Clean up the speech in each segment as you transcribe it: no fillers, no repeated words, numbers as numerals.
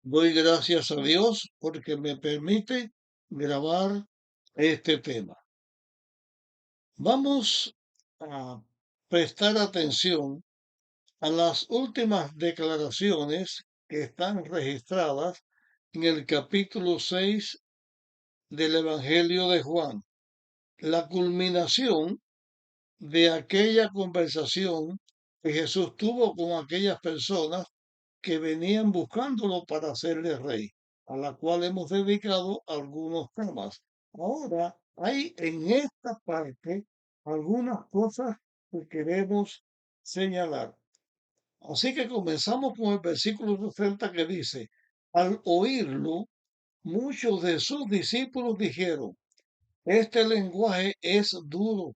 Doy gracias a Dios porque me permite grabar este tema. Vamos a prestar atención a las últimas declaraciones que están registradas en el capítulo 6 del Evangelio de Juan, la culminación de aquella conversación que Jesús tuvo con aquellas personas que venían buscándolo para hacerle rey, a la cual hemos dedicado algunos temas. Ahora hay en esta parte algunas cosas que queremos señalar. Así que comenzamos con el versículo 60 que dice, al oírlo, muchos de sus discípulos dijeron, este lenguaje es duro,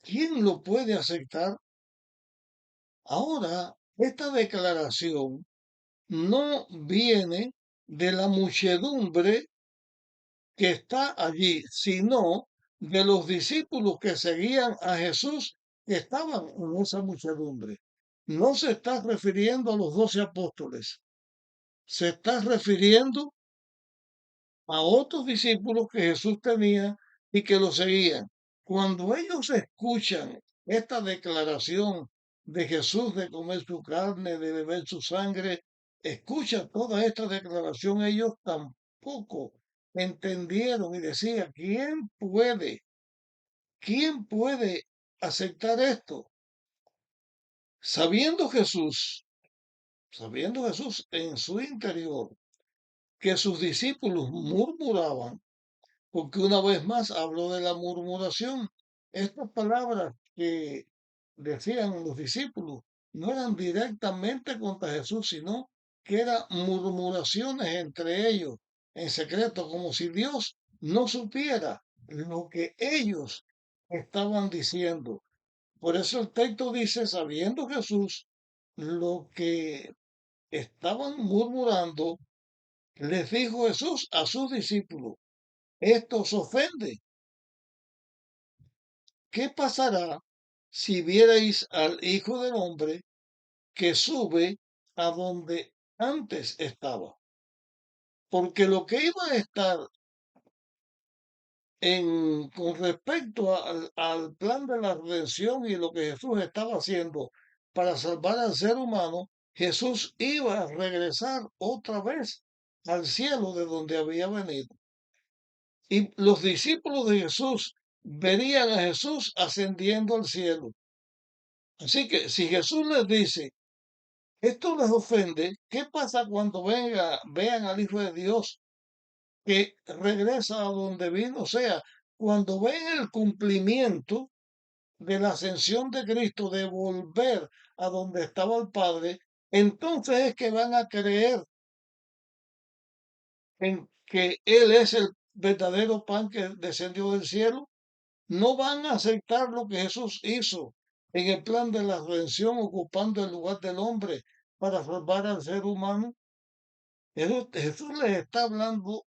¿quién lo puede aceptar? Ahora, esta declaración no viene de la muchedumbre que está allí, sino de los discípulos que seguían a Jesús que estaban en esa muchedumbre. No se está refiriendo a los 12 apóstoles, se está refiriendo a otros discípulos que Jesús tenía y que lo seguían. Cuando ellos escuchan esta declaración de Jesús de comer su carne, de beber su sangre, escuchan toda esta declaración, ellos tampoco entendieron y decían, quién puede aceptar esto? Sabiendo Jesús, sabiendo Jesús en su interior que sus discípulos murmuraban, porque una vez más habló de la murmuración. Estas palabras que decían los discípulos no eran directamente contra Jesús, sino que eran murmuraciones entre ellos en secreto, como si Dios no supiera lo que ellos estaban diciendo. Por eso el texto dice, sabiendo Jesús lo que estaban murmurando, les dijo Jesús a sus discípulos, esto os ofende. ¿Qué pasará si vierais al Hijo del Hombre que sube a donde antes estaba? Porque lo que iba a estar con respecto al plan de la redención y lo que Jesús estaba haciendo para salvar al ser humano, Jesús iba a regresar otra vez al cielo de donde había venido. Y los discípulos de Jesús verían a Jesús ascendiendo al cielo. Así que si Jesús les dice, esto les ofende, ¿qué pasa cuando vean al Hijo de Dios que regresa a donde vino? O sea, cuando ven el cumplimiento de la ascensión de Cristo, de volver a donde estaba el Padre, entonces es que van a creer en que Él es el verdadero pan que descendió del cielo. No van a aceptar lo que Jesús hizo en el plan de la redención, ocupando el lugar del hombre para salvar al ser humano. Jesús les está hablando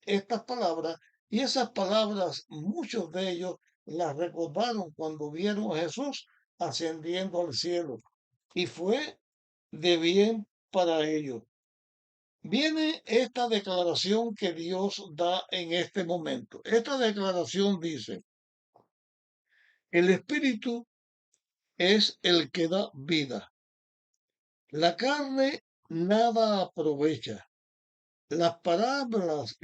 estas palabras y esas palabras, muchos de ellos las recordaron cuando vieron a Jesús ascendiendo al cielo y fue de bien para ellos. Viene esta declaración que Dios da en este momento. Esta declaración dice, el Espíritu es el que da vida. La carne nada aprovecha. Las palabras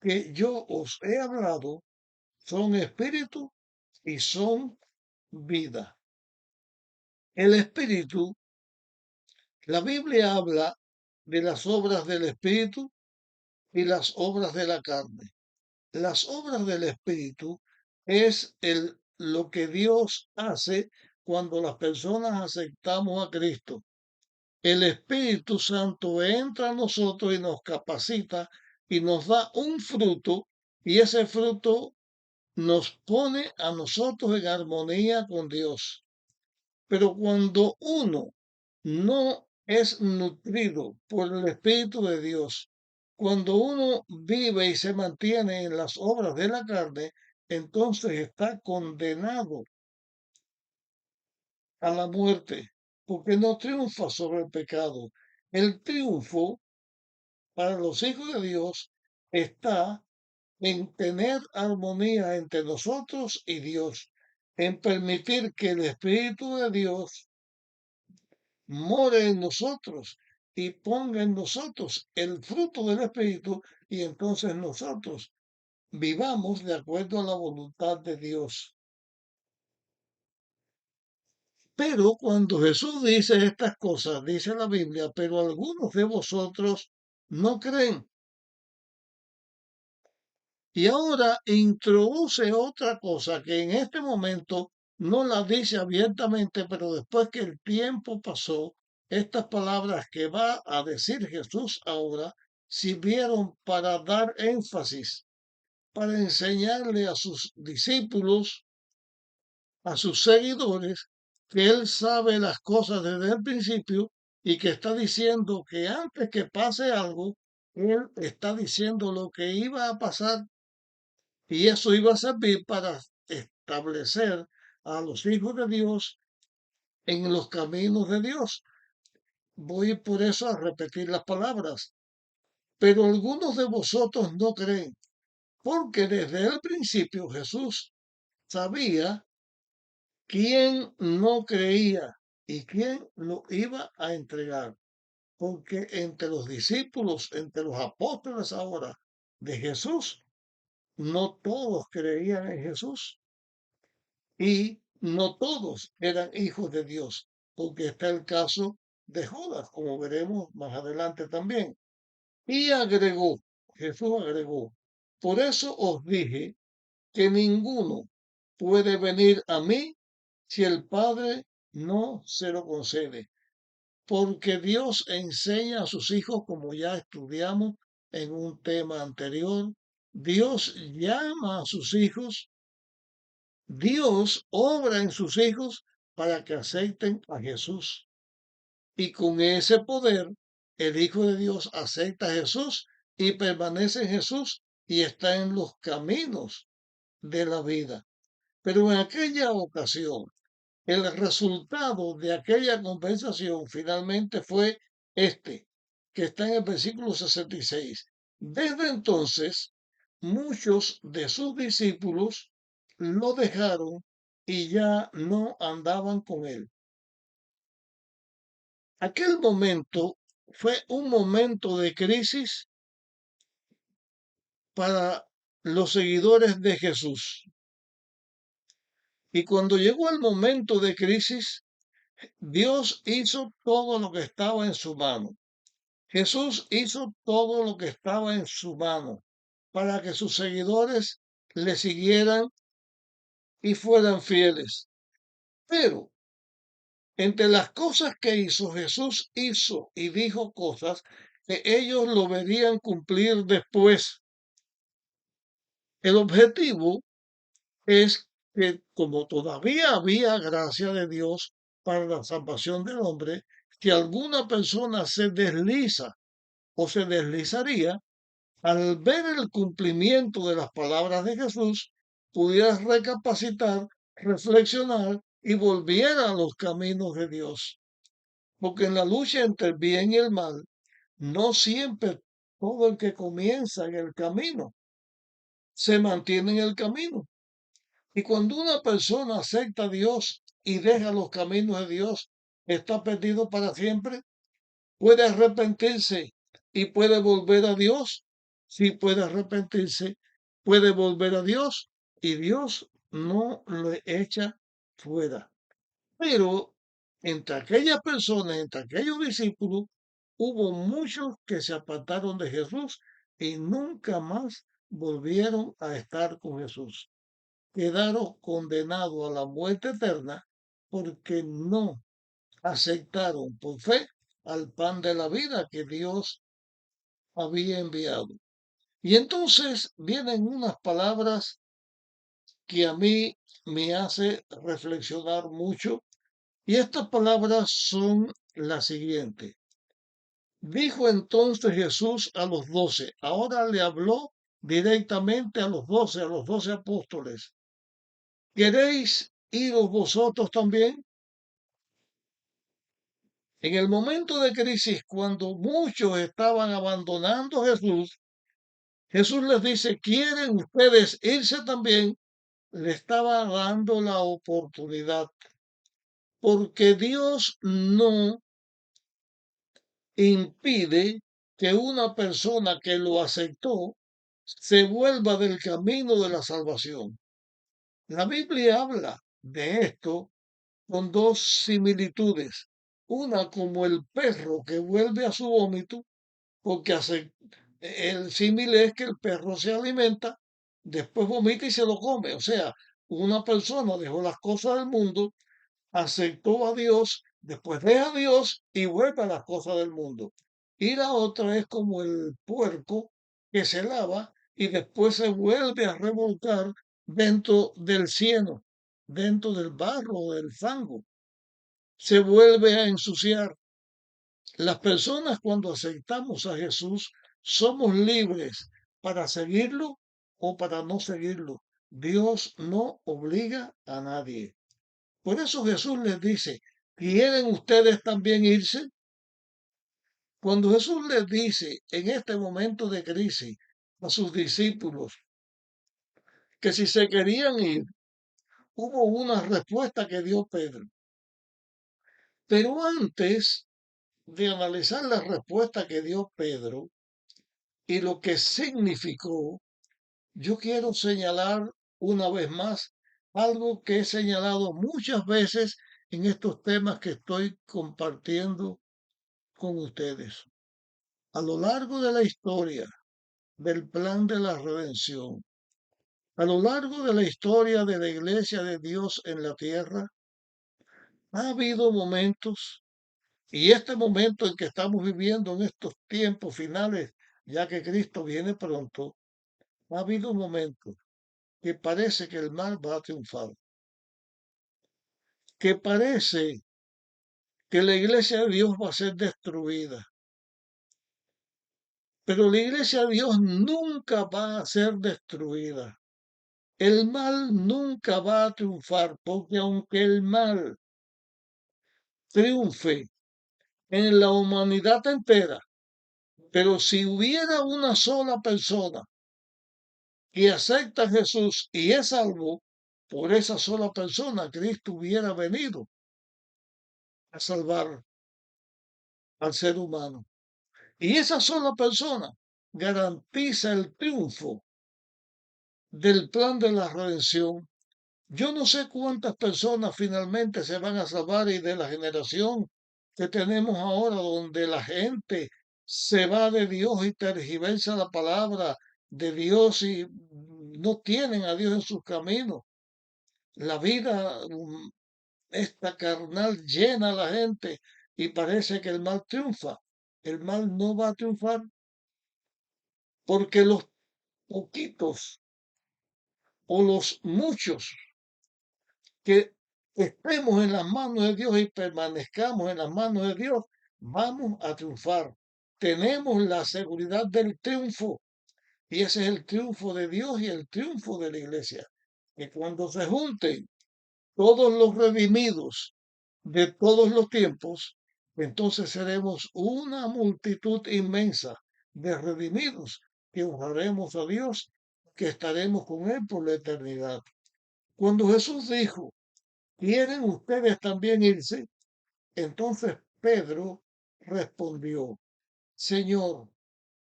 que yo os he hablado son espíritu y son vida. El espíritu, la Biblia habla de las obras del espíritu y las obras de la carne. Las obras del espíritu es lo que Dios hace cuando las personas aceptamos a Cristo. El Espíritu Santo entra a nosotros y nos capacita y nos da un fruto y ese fruto nos pone a nosotros en armonía con Dios. Pero cuando uno no es nutrido por el Espíritu de Dios, cuando uno vive y se mantiene en las obras de la carne, entonces está condenado a la muerte, porque no triunfa sobre el pecado. El triunfo para los hijos de Dios está en tener armonía entre nosotros y Dios, en permitir que el Espíritu de Dios more en nosotros y ponga en nosotros el fruto del Espíritu y entonces nosotros vivamos de acuerdo a la voluntad de Dios. Pero cuando Jesús dice estas cosas, dice la Biblia, pero algunos de vosotros no creen. Y ahora introduce otra cosa que en este momento no la dice abiertamente, pero después que el tiempo pasó, estas palabras que va a decir Jesús ahora sirvieron para dar énfasis, para enseñarle a sus discípulos, a sus seguidores, que Él sabe las cosas desde el principio y que está diciendo que antes que pase algo, Él está diciendo lo que iba a pasar y eso iba a servir para establecer a los hijos de Dios en los caminos de Dios. Voy por eso a repetir las palabras. Pero algunos de vosotros no creen, porque desde el principio Jesús sabía quién no creía y quién lo iba a entregar. Porque entre los discípulos, entre los apóstoles ahora de Jesús, no todos creían en Jesús. Y no todos eran hijos de Dios, porque está el caso de Judas, como veremos más adelante también. Y agregó, Jesús agregó, por eso os dije que ninguno puede venir a mí si el Padre no se lo concede, porque Dios enseña a sus hijos, como ya estudiamos en un tema anterior, Dios llama a sus hijos. Dios obra en sus hijos para que acepten a Jesús. Y con ese poder, el Hijo de Dios acepta a Jesús y permanece en Jesús y está en los caminos de la vida. Pero en aquella ocasión, el resultado de aquella conversación finalmente fue este, que está en el versículo 66. Desde entonces, muchos de sus discípulos lo dejaron y ya no andaban con él. Aquel momento fue un momento de crisis para los seguidores de Jesús. Y cuando llegó el momento de crisis, Dios hizo todo lo que estaba en su mano. Jesús hizo todo lo que estaba en su mano para que sus seguidores le siguieran y fueran fieles. Pero entre las cosas que hizo, Jesús hizo y dijo cosas que ellos lo verían cumplir después. El objetivo es que como todavía había gracia de Dios para la salvación del hombre, si alguna persona se desliza o se deslizaría, al ver el cumplimiento de las palabras de Jesús, pudiera recapacitar, reflexionar y volviera a los caminos de Dios. Porque en la lucha entre el bien y el mal, no siempre todo el que comienza en el camino se mantiene en el camino. Y cuando una persona acepta a Dios y deja los caminos de Dios, está perdido para siempre. Puede arrepentirse y puede volver a Dios. Sí puede arrepentirse, puede volver a Dios y Dios no le echa fuera. Pero entre aquellas personas, entre aquellos discípulos, hubo muchos que se apartaron de Jesús y nunca más volvieron a estar con Jesús. Quedaron condenados a la muerte eterna porque no aceptaron por fe al pan de la vida que Dios había enviado. Y entonces vienen unas palabras que a mí me hace reflexionar mucho. Y estas palabras son las siguientes. Dijo entonces Jesús a los 12, ahora le habló directamente a los 12 apóstoles. ¿Queréis iros vosotros también? En el momento de crisis, cuando muchos estaban abandonando a Jesús, Jesús les dice, ¿quieren ustedes irse también? Le estaba dando la oportunidad, porque Dios no impide que una persona que lo aceptó se vuelva del camino de la salvación. La Biblia habla de esto con dos similitudes. Una como el perro que vuelve a su vómito, porque el símil es que el perro se alimenta, después vomita y se lo come. O sea, una persona dejó las cosas del mundo, aceptó a Dios, después deja a Dios y vuelve a las cosas del mundo. Y la otra es como el puerco que se lava y después se vuelve a revolcar dentro del cieno, dentro del barro, del fango. Se vuelve a ensuciar. Las personas cuando aceptamos a Jesús somos libres para seguirlo o para no seguirlo. Dios no obliga a nadie. Por eso Jesús les dice, ¿quieren ustedes también irse? Cuando Jesús les dice en este momento de crisis a sus discípulos que si se querían ir, hubo una respuesta que dio Pedro. Pero antes de analizar la respuesta que dio Pedro y lo que significó, yo quiero señalar una vez más algo que he señalado muchas veces en estos temas que estoy compartiendo con ustedes. A lo largo de la historia del plan de la redención, a lo largo de la historia de la iglesia de Dios en la tierra, ha habido momentos, y este momento en que estamos viviendo en estos tiempos finales, ya que Cristo viene pronto, ha habido momentos que parece que el mal va a triunfar, que parece que la iglesia de Dios va a ser destruida. Pero la iglesia de Dios nunca va a ser destruida. El mal nunca va a triunfar, porque aunque el mal triunfe en la humanidad entera, pero si hubiera una sola persona que acepta a Jesús y es salvo, por esa sola persona Cristo hubiera venido a salvar al ser humano. Y esa sola persona garantiza el triunfo del plan de la redención. Yo no sé cuántas personas finalmente se van a salvar y de la generación que tenemos ahora, donde la gente se va de Dios y tergiversa la palabra de Dios y no tienen a Dios en sus caminos. La vida esta carnal llena a la gente y parece que el mal triunfa. El mal no va a triunfar porque los poquitos o los muchos que estemos en las manos de Dios y permanezcamos en las manos de Dios, vamos a triunfar. Tenemos la seguridad del triunfo y ese es el triunfo de Dios y el triunfo de la iglesia. Que cuando se junten todos los redimidos de todos los tiempos, entonces seremos una multitud inmensa de redimidos que honraremos a Dios, que estaremos con Él por la eternidad. Cuando Jesús dijo, ¿quieren ustedes también irse? Entonces Pedro respondió, Señor,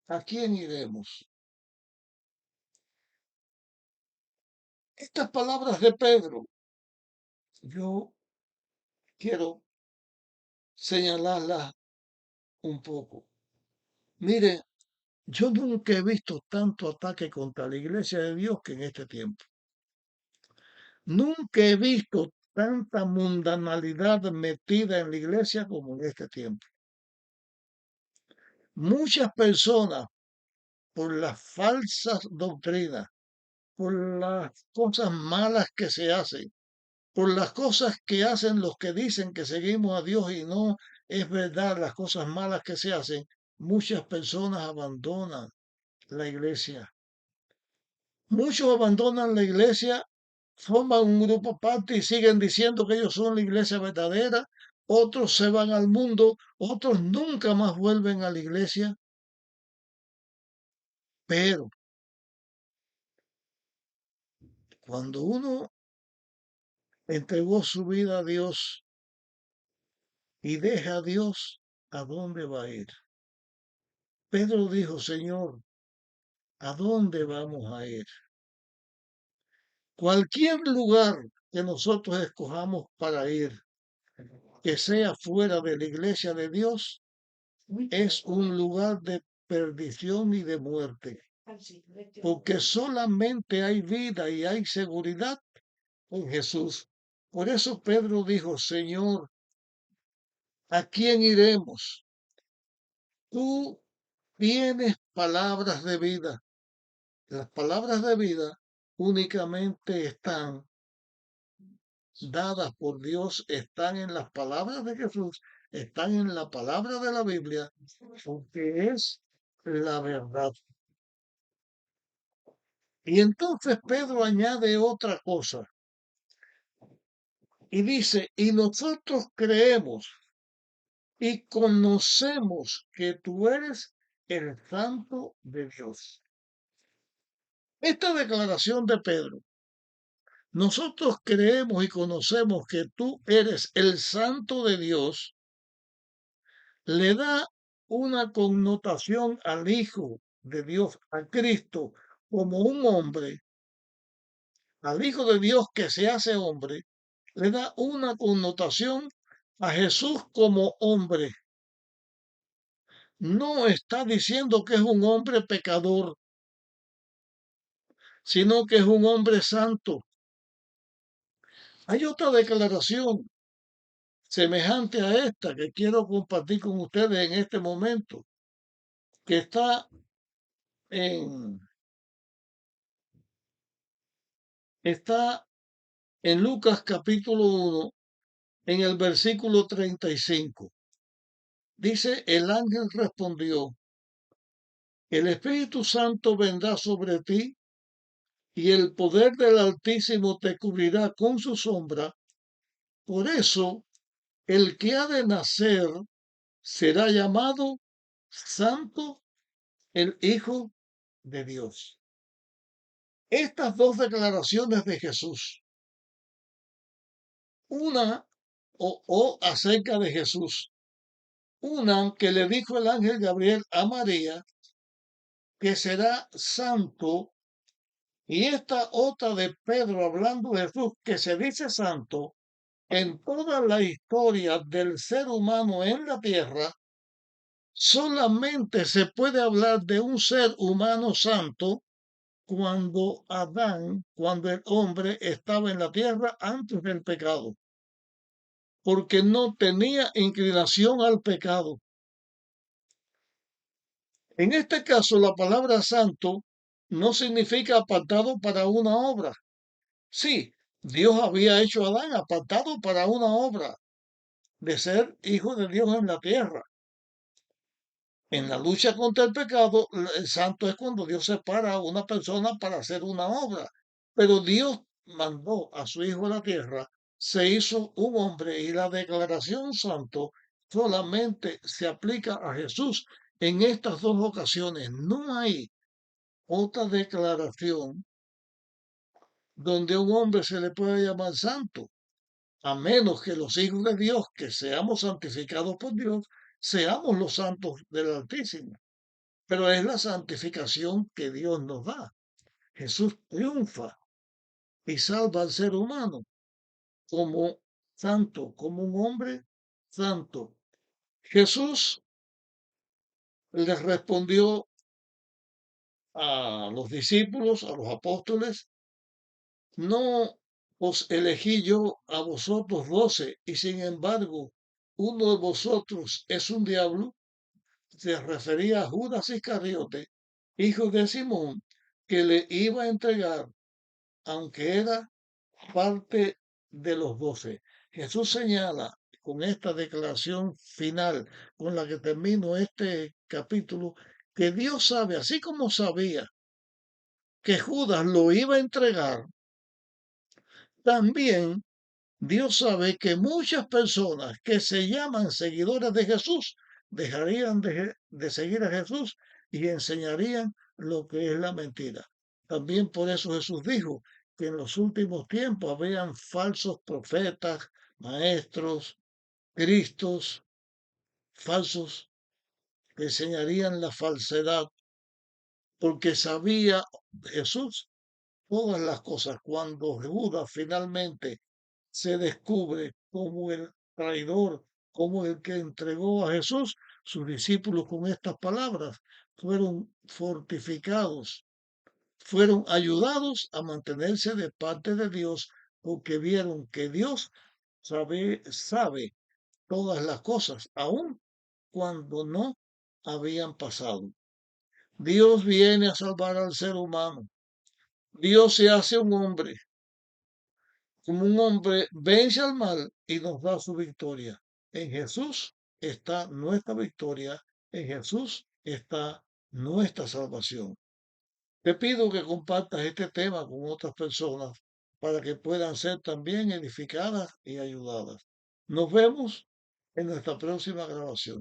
¿a quién iremos? Estas palabras de Pedro, yo quiero señalarlas un poco. Mire, yo nunca he visto tanto ataque contra la iglesia de Dios que en este tiempo. Nunca he visto tanta mundanalidad metida en la iglesia como en este tiempo. Muchas personas, por las falsas doctrinas, por las cosas malas que se hacen, por las cosas que hacen los que dicen que seguimos a Dios y no es verdad las cosas malas que se hacen, muchas personas abandonan la iglesia. Muchos abandonan la iglesia, forman un grupo aparte y siguen diciendo que ellos son la iglesia verdadera otros se van al mundo, otros nunca más vuelven a la iglesia, pero cuando uno entregó su vida a Dios y deja a Dios, ¿a dónde va a ir? Pedro dijo, Señor, ¿a dónde vamos a ir? Cualquier lugar que nosotros escojamos para ir, que sea fuera de la iglesia de Dios, es un lugar de perdición y de muerte, porque solamente hay vida y hay seguridad en Jesús. Por eso Pedro dijo, Señor, ¿a quién iremos? Tú tienes palabras de vida. Las palabras de vida únicamente están dadas por Dios, están en las palabras de Jesús, están en la palabra de la Biblia, porque es la verdad. Y entonces Pedro añade otra cosa y dice, y nosotros creemos y conocemos que tú eres el Santo de Dios. Esta declaración de Pedro, nosotros creemos y conocemos que tú eres el Santo de Dios, le da una connotación al Hijo de Dios, a Cristo, como un hombre, al Hijo de Dios que se hace hombre, le da una connotación a Jesús como hombre. No está diciendo que es un hombre pecador, sino que es un hombre santo. Hay otra declaración semejante a esta que quiero compartir con ustedes en este momento, que en, está en Lucas capítulo 1, en el versículo 35. Dice, el ángel respondió, el Espíritu Santo vendrá sobre ti y el poder del Altísimo te cubrirá con su sombra. Por eso, el que ha de nacer será llamado Santo, el Hijo de Dios. Estas dos declaraciones de Jesús, una o acerca de Jesús, una que le dijo el ángel Gabriel a María, que será santo, y esta otra de Pedro hablando de Jesús, que se dice santo, en toda la historia del ser humano en la tierra, solamente se puede hablar de un ser humano santo cuando el hombre estaba en la tierra antes del pecado, porque no tenía inclinación al pecado. En este caso, la palabra santo no significa apartado para una obra. Sí, Dios había hecho a Adán apartado para una obra de ser hijo de Dios en la tierra. En la lucha contra el pecado, el santo es cuando Dios separa a una persona para hacer una obra. Pero Dios mandó a su hijo a la tierra, se hizo un hombre y la declaración santo solamente se aplica a Jesús en estas dos ocasiones. No hay otra declaración donde a un hombre se le pueda llamar santo, a menos que los hijos de Dios, que seamos santificados por Dios, seamos los santos del Altísimo. Pero es la santificación que Dios nos da. Jesús triunfa y salva al ser humano como santo, como un hombre santo. Jesús les respondió a los discípulos, a los apóstoles, no os elegí yo a vosotros 12, y sin embargo uno de vosotros es un diablo. Se refería a Judas Iscariote, hijo de Simón, que le iba a entregar, aunque era parte de los 12. Jesús señala con esta declaración final con la que termino este capítulo, que Dios sabe, así como sabía que Judas lo iba a entregar, también Dios sabe que muchas personas que se llaman seguidores de Jesús dejarían de seguir a Jesús y enseñarían lo que es la mentira. También por eso Jesús dijo que en los últimos tiempos habrían falsos profetas, maestros, cristos, falsos que enseñarían la falsedad, porque sabía Jesús todas las cosas. Cuando Judas finalmente se descubre como el traidor, como el que entregó a Jesús, sus discípulos con estas palabras fueron fortificados, fueron ayudados a mantenerse de parte de Dios, porque vieron que Dios sabe todas las cosas, aun cuando no habían pasado. Dios viene a salvar al ser humano. Dios se hace un hombre, como un hombre vence al mal y nos da su victoria. En Jesús está nuestra victoria, en Jesús está nuestra salvación. Te pido que compartas este tema con otras personas para que puedan ser también edificadas y ayudadas. Nos vemos en nuestra próxima grabación.